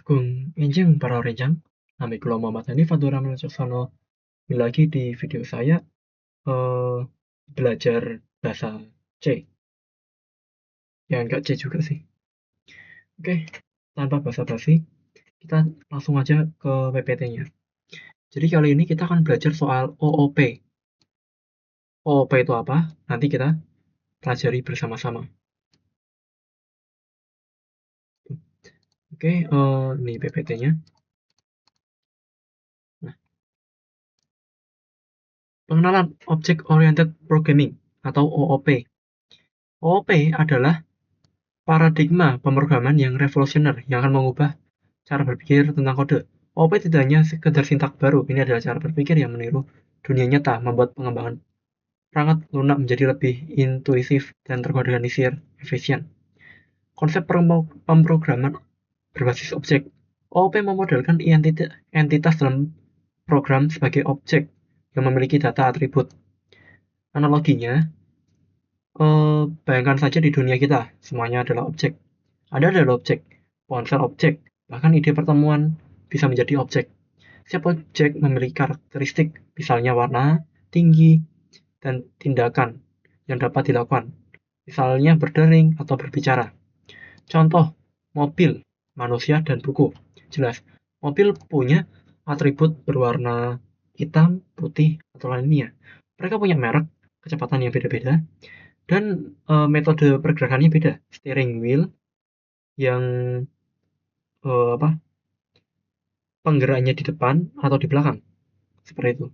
Agung Enjing para Renjang, nami kula Muhammad Hanif Fatura Melcoksono. Lagi di video saya belajar bahasa C. Ya enggak C juga sih. Oke, tanpa basa-basi, kita langsung aja ke PPT-nya. Jadi kali ini kita akan belajar soal OOP. OOP itu apa? Nanti kita pelajari bersama-sama. Oke, ini PPT-nya. Nah, pengenalan Object Oriented Programming atau OOP. OOP adalah paradigma pemrograman yang revolusioner yang akan mengubah cara berpikir tentang kode. OOP tidak hanya sekedar sintak baru, ini adalah cara berpikir yang meniru dunia nyata, membuat pengembangan perangkat lunak menjadi lebih intuitif dan terorganisir, efisien. Konsep pemrograman berbasis objek. OOP memodelkan entitas dalam program sebagai objek yang memiliki data atribut. Analoginya, bayangkan saja di dunia kita, semuanya adalah objek. Anda adalah objek, ponsel objek, bahkan ide pertemuan bisa menjadi objek. Setiap objek memiliki karakteristik, misalnya warna, tinggi, dan tindakan yang dapat dilakukan, misalnya berdering atau berbicara. Contoh, mobil, manusia, dan buku. Jelas, mobil punya atribut berwarna hitam, putih, atau lainnya. Mereka punya merek, kecepatan yang beda-beda, dan metode pergerakannya beda. Steering wheel yang penggeraknya di depan atau di belakang, seperti itu.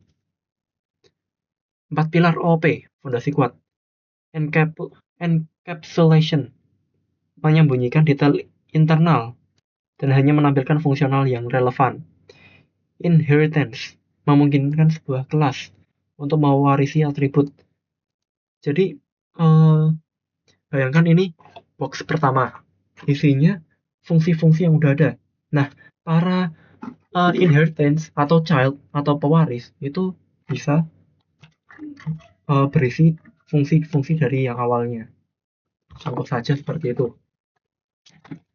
4 pilar OOP, fondasi kuat. Encapsulation, menyembunyikan detail internal dan hanya menampilkan fungsional yang relevan. Inheritance, memungkinkan sebuah kelas untuk mewarisi atribut. Jadi, bayangkan ini box pertama, isinya fungsi-fungsi yang udah ada. Nah, para inheritance atau child atau pewaris itu bisa berisi fungsi-fungsi dari yang awalnya. Contoh saja seperti itu.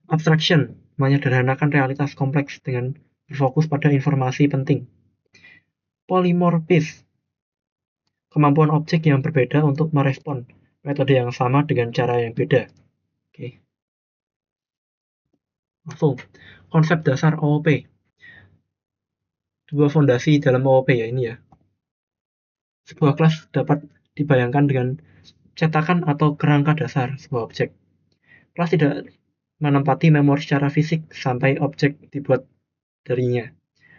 Abstraction, menyederhanakan realitas kompleks dengan berfokus pada informasi penting. Polymorphism, kemampuan objek yang berbeda untuk merespon metode yang sama dengan cara yang beda. Oke. Langsung, konsep dasar OOP. Dua fondasi dalam OOP ya ini ya. Sebuah kelas dapat dibayangkan dengan cetakan atau kerangka dasar sebuah objek. Kelas tidak menempati memori secara fisik sampai objek dibuat darinya.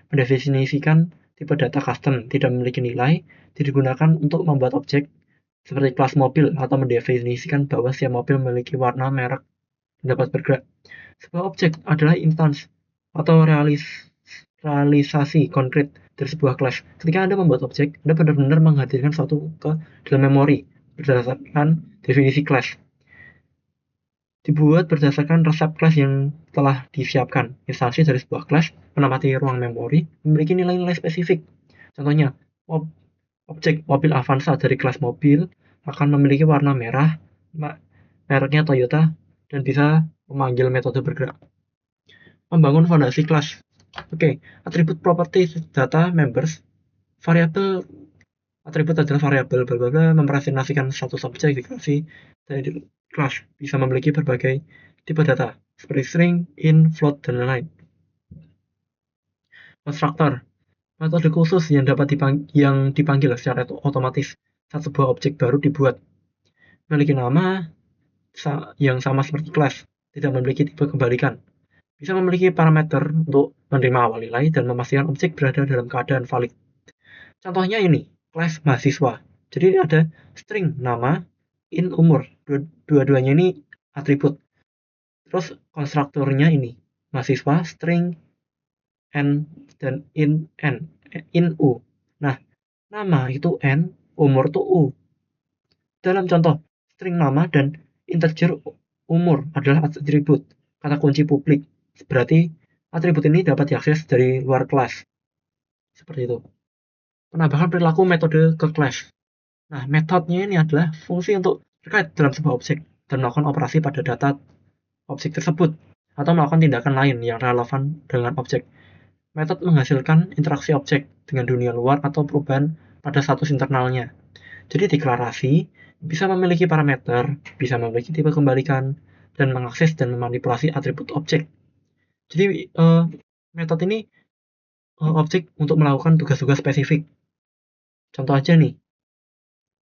Mendefinisikan tipe data custom tidak memiliki nilai, digunakan untuk membuat objek seperti kelas mobil atau mendefinisikan bahwa setiap mobil memiliki warna, merek, dan dapat bergerak. Sebuah objek adalah instance atau realisasi konkret dari sebuah kelas. Ketika Anda membuat objek, Anda benar-benar menghadirkan suatu ke dalam memori berdasarkan definisi kelas. Dibuat berdasarkan resep kelas yang telah disiapkan. Instansi dari sebuah kelas menempati ruang memori memiliki nilai-nilai spesifik. Contohnya, objek mobil Avanza dari kelas mobil akan memiliki warna merah, mereknya Toyota, dan bisa memanggil metode bergerak. Membangun fondasi kelas. Oke, atribut property data members, variabel atribut adalah variabel mempresentasikan status objek dikasih dari kelas bisa memiliki berbagai tipe data seperti string, int, float, dan lain-lain. Konstruktor, metode khusus yang dapat dipanggil secara otomatis saat sebuah objek baru dibuat. Memiliki nama yang sama seperti kelas, tidak memiliki tipe kebalikan. Bisa memiliki parameter untuk menerima awal nilai dan memastikan objek berada dalam keadaan valid. Contohnya ini, kelas mahasiswa. Jadi ada string nama, int umur. Dua-duanya ini atribut. Terus konstruktornya ini, mahasiswa, string n dan int u. Nah, nama itu n, umur itu u. Dalam contoh, string nama dan integer umur adalah atribut, kata kunci publik. Berarti atribut ini dapat diakses dari luar kelas. Seperti itu. Penambahan perilaku metode ke kelas. Nah, metodenya ini adalah fungsi untuk terkait dalam sebuah objek dan melakukan operasi pada data objek tersebut. atau melakukan tindakan lain yang relevan dengan objek. Metode menghasilkan interaksi objek dengan dunia luar atau perubahan pada status internalnya. Jadi deklarasi bisa memiliki parameter, bisa memiliki tipe kembalikan, dan mengakses dan memanipulasi atribut objek. Jadi metode ini objek untuk melakukan tugas-tugas spesifik. Contoh aja nih,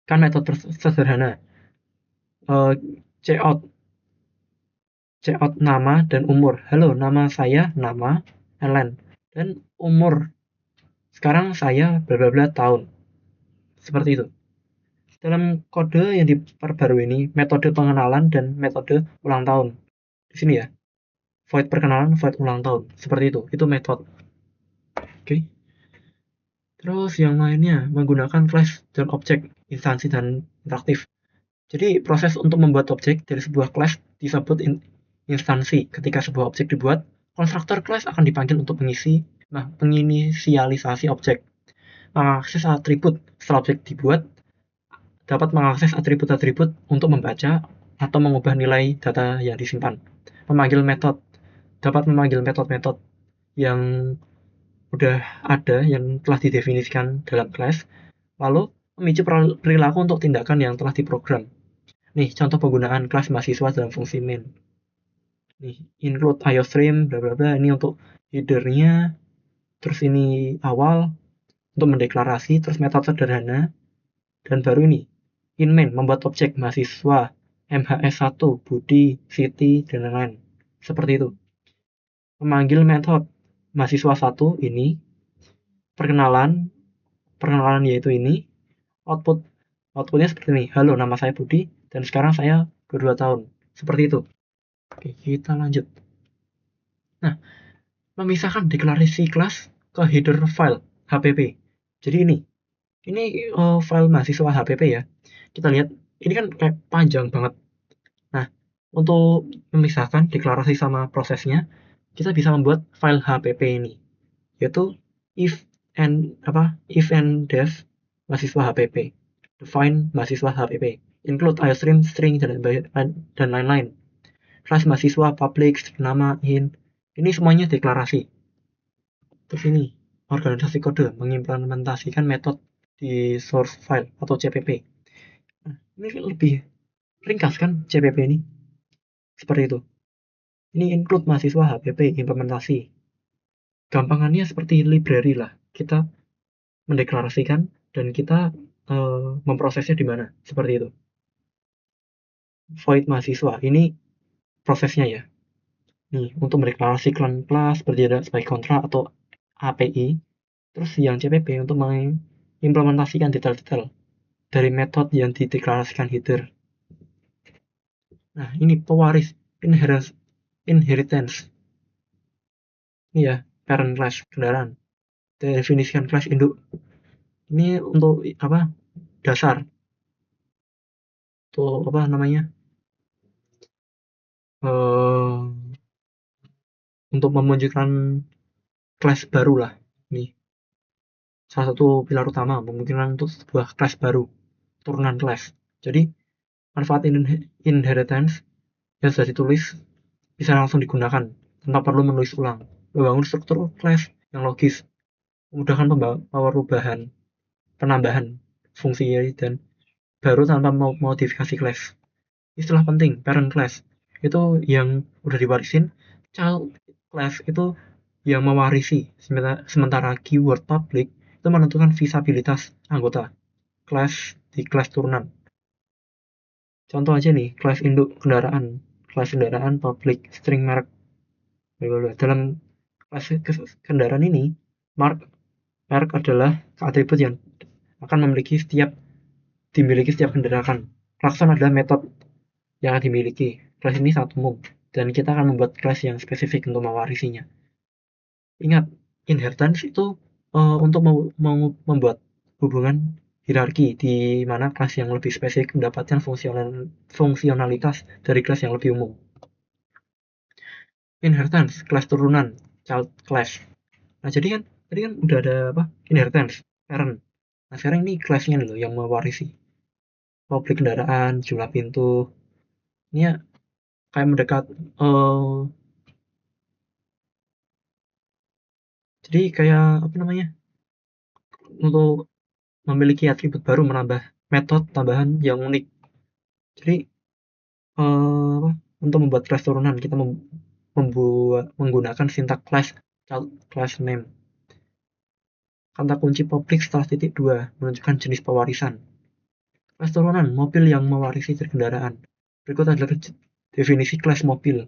kan metode sederhana, cout cout nama dan umur. Halo, nama saya nama Ellen dan umur sekarang saya bla bla bla tahun. Seperti itu. Dalam kode yang diperbarui ini, metode pengenalan dan metode ulang tahun. Di sini ya, void perkenalan, void ulang tahun. Seperti itu. Itu metode. Oke. Terus yang lainnya menggunakan class dan objek, instansi dan interaktif. Jadi proses untuk membuat objek dari sebuah class disebut instansi. Ketika sebuah objek dibuat, konstruktor class akan dipanggil untuk menginisialisasi objek. Mengakses atribut setelah objek dibuat, dapat mengakses atribut-atribut untuk membaca atau mengubah nilai data yang disimpan. Memanggil metode, dapat memanggil metode-metode yang udah ada, yang telah didefinisikan dalam class, lalu memicu perilaku untuk tindakan yang telah diprogram. Nih, contoh penggunaan kelas mahasiswa dalam fungsi main. Nih, include IOStream, bla bla bla, ini untuk headernya, terus ini awal untuk mendeklarasi, terus metode sederhana, dan baru ini in main membuat objek mahasiswa, MHS1, Budi, Siti, dan lain-lain. Seperti itu. Memanggil metode mahasiswa 1 ini, perkenalan yaitu ini, outputnya seperti ini. Halo, nama saya Budi, dan sekarang saya berdua tahun. Seperti itu. Oke, kita lanjut. Nah, memisahkan deklarasi kelas ke header file HPP. Jadi ini file mahasiswa HPP ya. Kita lihat, ini kan kayak panjang banget. Nah, untuk memisahkan deklarasi sama prosesnya, kita bisa membuat file HPP ini, yaitu if and def mahasiswa HPP, define mahasiswa HPP, include IOStream, string, dan lain-lain. Kelas mahasiswa, public, nama, ini semuanya deklarasi. Terus ini, organisasi kode mengimplementasikan metode di source file atau CPP. Nah, ini lebih ringkas kan CPP ini? Seperti itu. Ini include mahasiswa HPP implementasi. Gampangannya seperti library lah. Kita mendeklarasikan dan kita memprosesnya di mana. Seperti itu. Void mahasiswa. Ini prosesnya ya. Nih, untuk mendeklarasikan kelas berjalan sebagai kontrak atau API. Terus yang CPP untuk mengimplementasikan detail-detail dari metode yang dideklarasikan header. Nah, ini pewaris, inheritance. Ini ya, parent class, kendaraan. Definisikan class induk. Ini untuk apa? Dasar. Untuk apa namanya? Untuk memunculkan kelas baru lah. Nih, salah satu pilar utama memungkinkan untuk sebuah kelas baru, turunan kelas. Jadi manfaat inheritance yang sudah ditulis bisa langsung digunakan tanpa perlu menulis ulang. Membangun struktur kelas yang logis, memudahkan perubahan, penambahan fungsi dan baru tanpa modifikasi kelas. Istilah penting, parent class itu yang udah diwarisin, child class itu yang mewarisi, sementara keyword public itu menentukan visabilitas anggota kelas di kelas turunan. Contoh aja nih, kelas induk kendaraan public, string merek. Dalam kelas kendaraan ini, merek adalah atribut yang akan dimiliki setiap kendaraan. Klakson adalah metode yang dimiliki. Kelas ini sangat umum, dan kita akan membuat kelas yang spesifik untuk mewarisinya. Ingat, inheritance itu untuk membuat hubungan hierarki, di mana kelas yang lebih spesifik mendapatkan fungsionalitas dari kelas yang lebih umum. Inheritance, kelas turunan, child class. Nah, jadi kan tadi kan udah ada apa? Inheritance, parent. Nah, sekarang ini kelasnya loh yang mewarisi. Public kendaraan, jumlah pintu. Ini ya kayak mendekat Jadi kayak apa namanya, untuk memiliki atribut baru menambah metode tambahan yang unik. Jadi apa, untuk membuat class turunan kita membuat menggunakan sintak class name. Kata kunci publik setelah titik dua menunjukkan jenis pewarisan. Kelas turunan mobil yang mewarisi dari kendaraan. Berikut adalah definisi kelas mobil.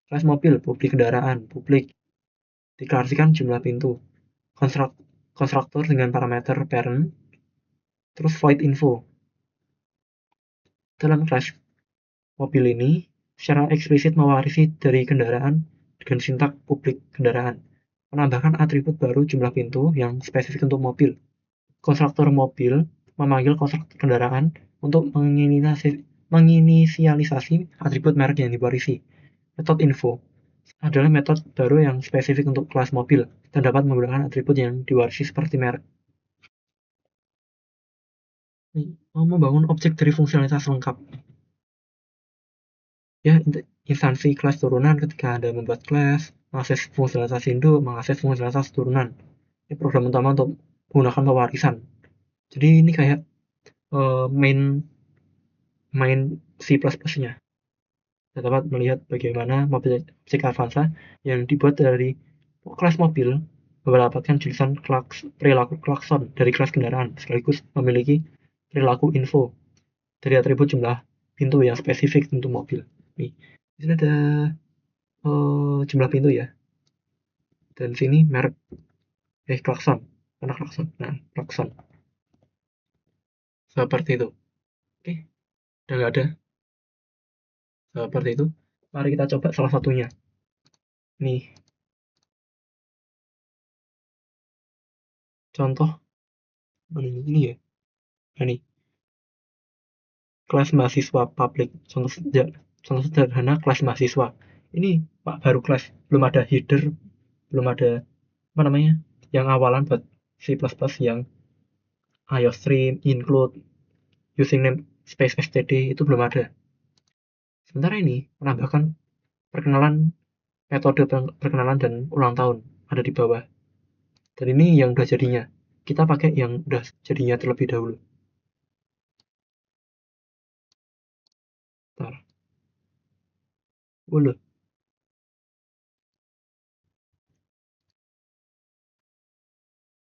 Kelas mobil publik kendaraan publik deklarasikan jumlah pintu. Konstruktor dengan parameter parent, terus void info. Dalam kelas mobil ini secara eksplisit mewarisi dari kendaraan dengan sintak publik kendaraan, menambahkan atribut baru jumlah pintu yang spesifik untuk mobil. Konstruktor mobil memanggil konstruktor kendaraan untuk menginisialisasi atribut merek yang diwarisi. Metode info adalah metode baru yang spesifik untuk kelas mobil dan dapat menggunakan atribut yang diwarisi seperti merek. Membangun objek dari fungsionalitas lengkap. Ya, instansi kelas turunan ketika Anda membuat kelas, mengakses fungsionalitas induk, mengakses fungsionalitas turunan. Ini program utama untuk menggunakan pewarisan. Jadi ini kayak main C++-nya. Kita dapat melihat bagaimana mobil objek Avanza yang dibuat dari kelas mobil mendapatkan jurusan perilaku klakson dari kelas kendaraan, sekaligus memiliki perilaku info dari atribut jumlah pintu yang spesifik untuk mobil. Nih, di sini ada jumlah pintu ya, dan sini merek klakson, mana klakson, nah klakson seperti itu. Oke, udah nggak ada seperti itu. Mari kita coba salah satunya. Nih, contoh ini ya. Nah, nih, kelas mahasiswa publik. Contoh sederhana kelas mahasiswa. Ini Pak baru kelas, belum ada header, belum ada apa namanya, yang awalan buat C++ yang IOStream, include, using name space std itu belum ada. Sementara ini menambahkan perkenalan, metode perkenalan dan ulang tahun ada di bawah. Dan ini yang udah jadinya. Kita pakai yang udah jadinya terlebih dahulu. Bentar.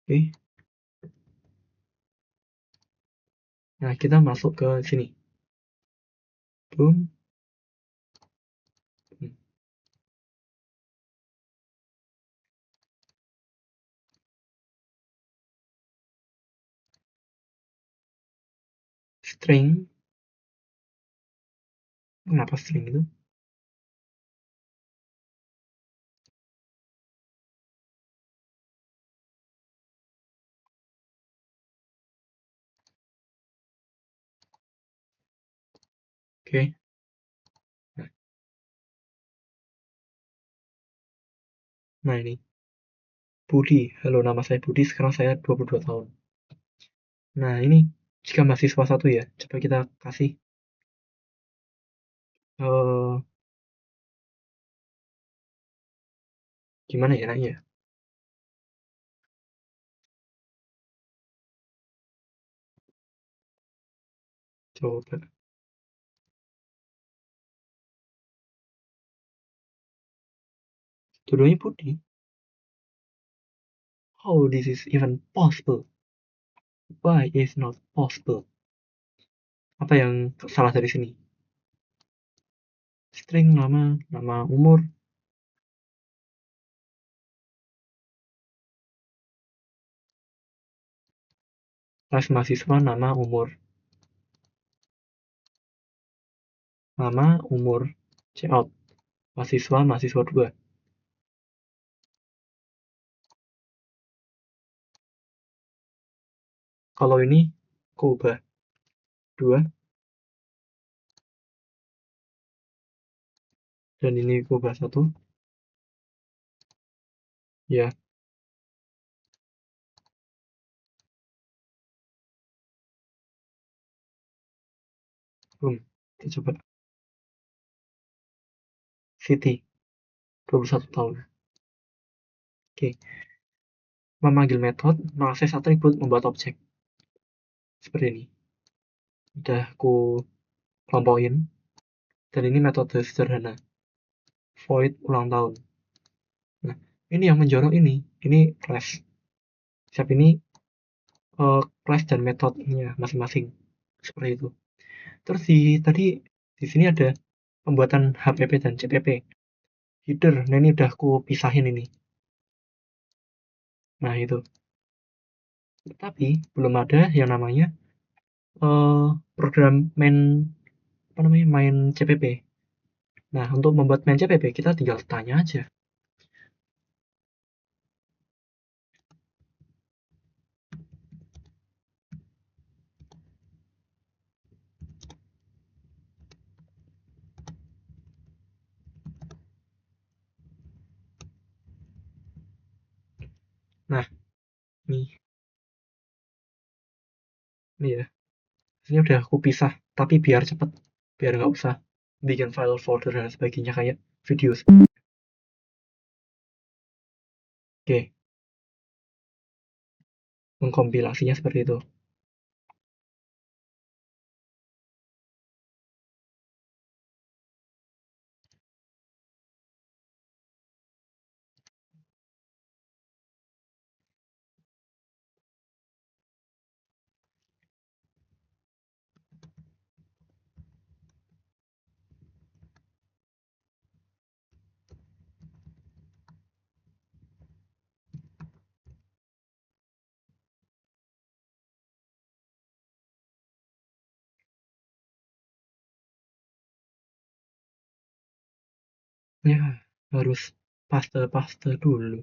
Oke. Nah, kita masuk ke sini. Boom. String. Kenapa string itu? Oke. Nah, ini. Budi. Halo, nama saya Budi. Sekarang saya 22 tahun. Nah, ini jika mahasiswa satu ya. Coba kita kasih eh gimana ya enaknya? Coba. Dua-duanya Budi. How this is even possible? Why is not possible? Apa yang salah dari sini? String nama, nama umur, kelas mahasiswa, nama umur, nama umur, cout, mahasiswa, mahasiswa 2. Kalau ini aku ubah 2 dan ini aku ubah 1. Ya, boom. Kita coba. City, 21 tahun. Oke. memanggil metode, mengakses atribut, membuat objek. Seperti ini. Udah aku kelompokin. Dan ini metode sederhana. Void ulang tahun. Nah, ini yang menjorok ini. Ini class. Siap ini class dan metodenya masing-masing. Seperti itu. Terus tadi di sini ada pembuatan HPP dan CPP. Header. Nah, ini udah aku pisahin ini. Nah, itu. Tapi belum ada yang namanya program main CPP. Nah, untuk membuat main CPP kita tinggal tanya aja. Nah, nih, nih ya. Ini udah aku pisah, tapi biar cepet, biar nggak usah bikin file folder dan sebagainya kayak video. Oke, mengkompilasinya seperti itu. Ya, harus paste-paste dulu.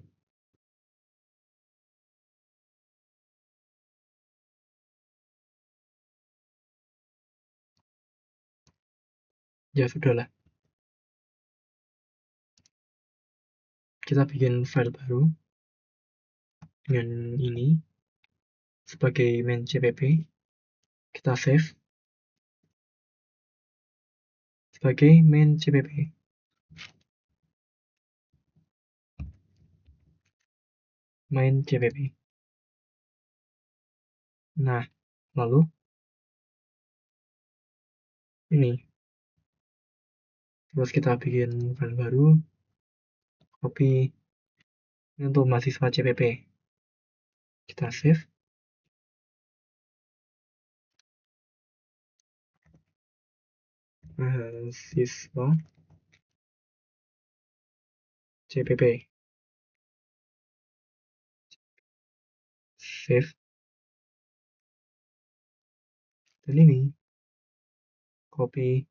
Ya sudahlah, kita bikin file baru dengan ini sebagai main CPP. Kita save sebagai main CPP. Main CPP. Nah, lalu ini. Terus kita bikin file baru, copy ini untuk mahasiswa CPP. Kita save. Mahasiswa CPP. Save. Dan ini copy,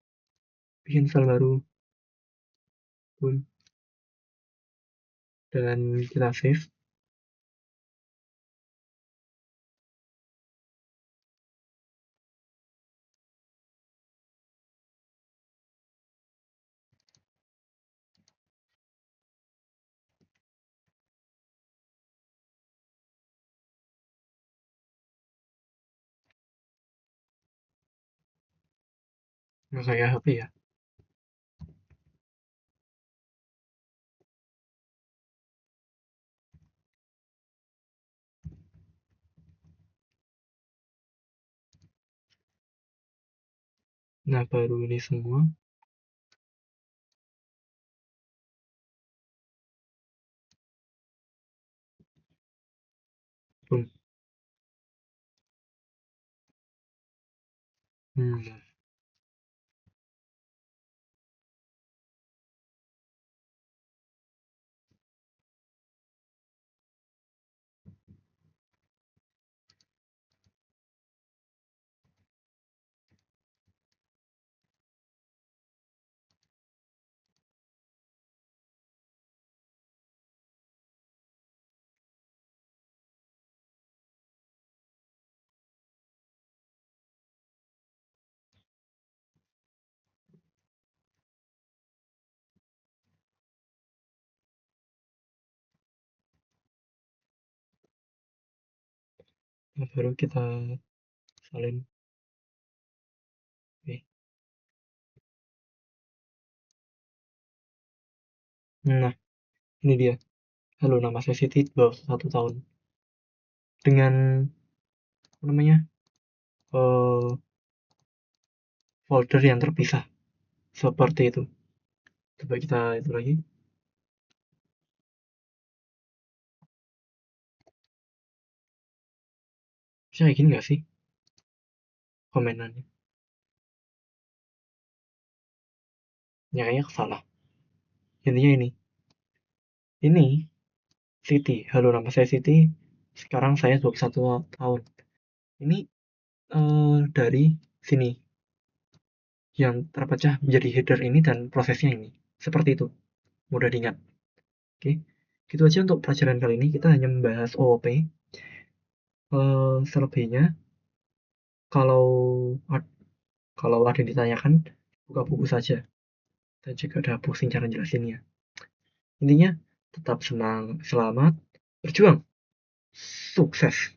bikin file baru, pun, dan kita save. Nggak kayak HP ya. Nah, baru ini semua. Boom. Hmm. Nah, baru kita salin. Oke. Nah, ini dia. Halo, nama saya Siti, bawah 1 tahun. dengan apa namanya eh, folder yang terpisah seperti itu. Coba kita itu lagi. Bisa kayak gini nggak sih komenannya? Ya kayaknya salah. Intinya ini Siti. Halo, nama saya Siti. Sekarang saya 21 tahun. Ini dari sini yang terpecah menjadi header ini dan prosesnya ini. Seperti itu. Mudah diingat. Oke. Gitu aja untuk pelajaran kali ini. Kita hanya membahas OOP. Selebihnya kalau kalau ada yang ditanyakan, buka buku saja. Dan juga ada pusing cara jelasinnya. Intinya tetap senang, selamat, berjuang, sukses.